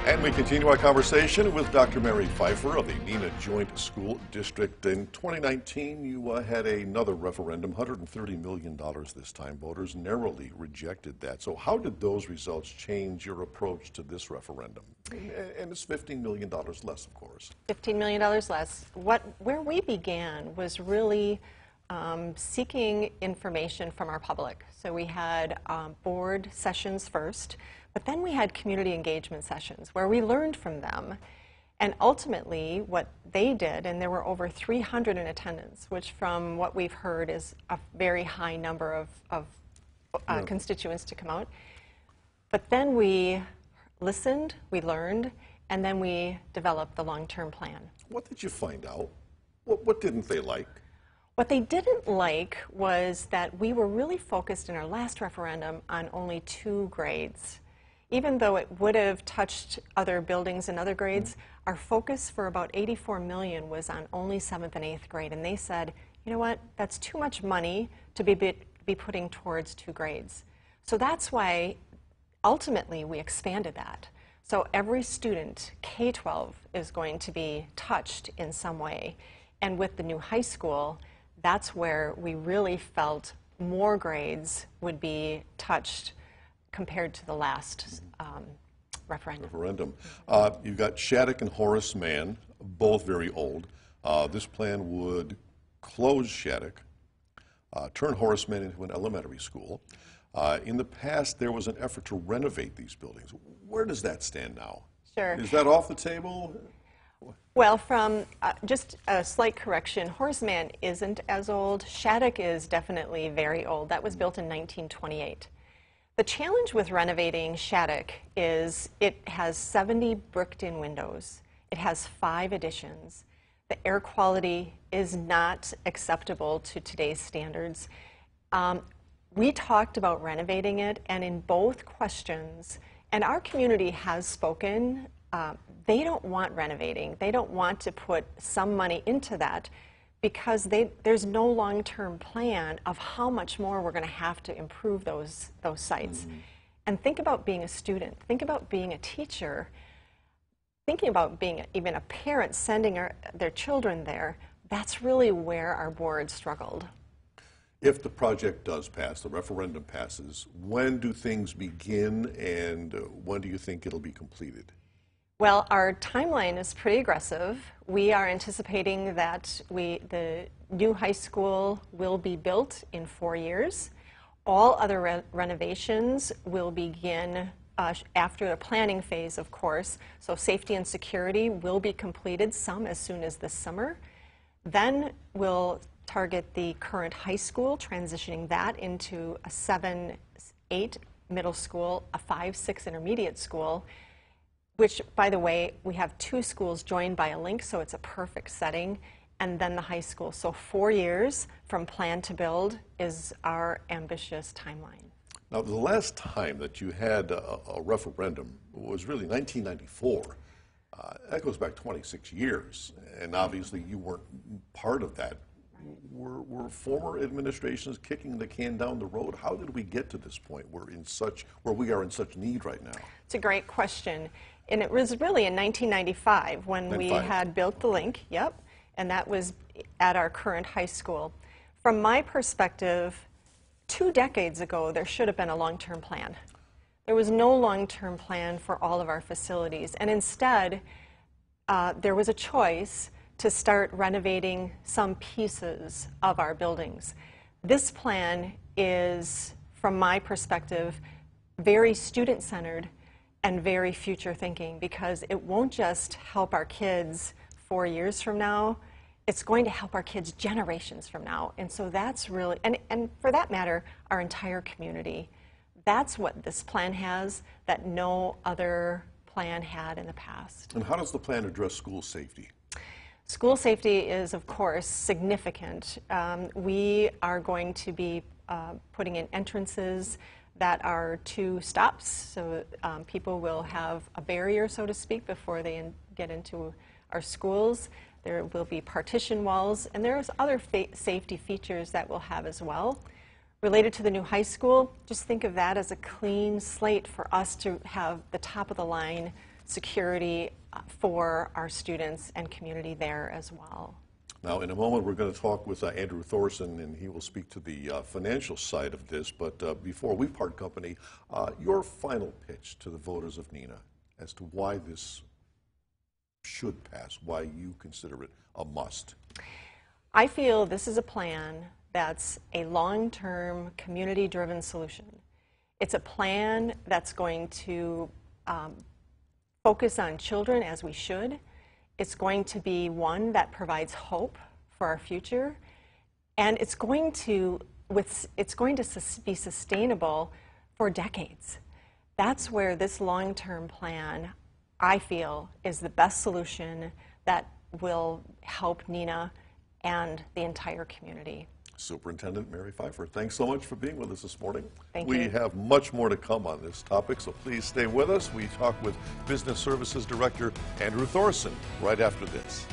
And we continue our conversation with Dr. Mary Pfeiffer of the Neenah Joint School District. In 2019, you had another referendum, $130 million this time. Voters narrowly rejected that. So how did those results change your approach to this referendum? And it's $15 million less, of course. $15 million less. Where we began was really seeking information from our public. So we had board sessions first, but then we had community engagement sessions where we learned from them. And ultimately, what they did, and there were over 300 in attendance, which from what we've heard is a very high number of constituents to come out. But then we listened, we learned, and then we developed the long-term plan. What did you find out? What didn't they like? What they didn't like was that we were really focused in our last referendum on only 2 grades. Even though it would have touched other buildings and other grades, our focus for about $84 million was on only 7th and 8th grade. And they said, you know what, that's too much money to be putting towards 2 grades. So that's why ultimately we expanded that. So every student, K-12, is going to be touched in some way. And with the new high school, that's where we really felt more grades would be touched compared to the last referendum. You've got Shattuck and Horace Mann, both very old. This plan would close Shattuck, turn Horace Mann into an elementary school. In the past, there was an effort to renovate these buildings. Where does that stand now? Sure. Is that off the table? Well, from just a slight correction, Horace Mann isn't as old. Shattuck is definitely very old. That was built in 1928. The challenge with renovating Shattuck is it has 70 bricked-in windows. It has 5 additions. The air quality is not acceptable to today's standards. We talked about renovating it, and in both questions, and our community has spoken, they don't want renovating. They don't want to put some money into that because there's no long-term plan of how much more we're going to have to improve those sites. And think about being a student. Think about being a teacher. Thinking about being even a parent sending their children there. That's really where our board struggled. If the project does pass, the referendum passes, when do things begin and when do you think it'll be completed? Well, our timeline is pretty aggressive. We are anticipating that the new high school will be built in 4 years. All other renovations will begin after the planning phase, of course. So safety and security will be completed, some as soon as this summer. Then we'll target the current high school, transitioning that into a 7-8 middle school, a 5-6 intermediate school, which, by the way, we have 2 schools joined by a link, so it's a perfect setting, and then the high school. So 4 years from plan to build is our ambitious timeline. Now, the last time that you had a referendum was really 1994. That goes back 26 years, and obviously you weren't part of that. Were former administrations kicking the can down the road? How did we get to this point where we are in such need right now? It's a great question. And it was really in 1995 when we had built the link, and that was at our current high school. From my perspective, 2 decades ago, there should have been a long-term plan. There was no long-term plan for all of our facilities, and instead, there was a choice to start renovating some pieces of our buildings. This plan is, from my perspective, very student-centered and very future thinking, because it won't just help our kids 4 years from now, it's going to help our kids generations from now. And so that's really, and for that matter, our entire community. That's what this plan has that no other plan had in the past. And how does the plan address school safety? School safety is, of course, significant. We are going to be putting in entrances that are 2 stops, so people will have a barrier, so to speak, before they get into our schools. There will be partition walls, and there's other safety features that we'll have as well. Related to the new high school, just think of that as a clean slate for us to have the top of the line security for our students and community there as well. Now, in a moment, we're going to talk with Andrew Thorson, and he will speak to the financial side of this. But before we part company, your final pitch to the voters of Neenah as to why this should pass, why you consider it a must. I feel this is a plan that's a long-term, community-driven solution. It's a plan that's going to focus on children as we should. It's going to be one that provides hope for our future, and it's going to be sustainable for decades. That's where this long-term plan, I feel, is the best solution that will help Neenah and the entire community. Superintendent Mary Pfeiffer, thanks so much for being with us this morning. Thank you. We have much more to come on this topic, so please stay with us. We talk with Business Services Director Andrew Thorson right after this.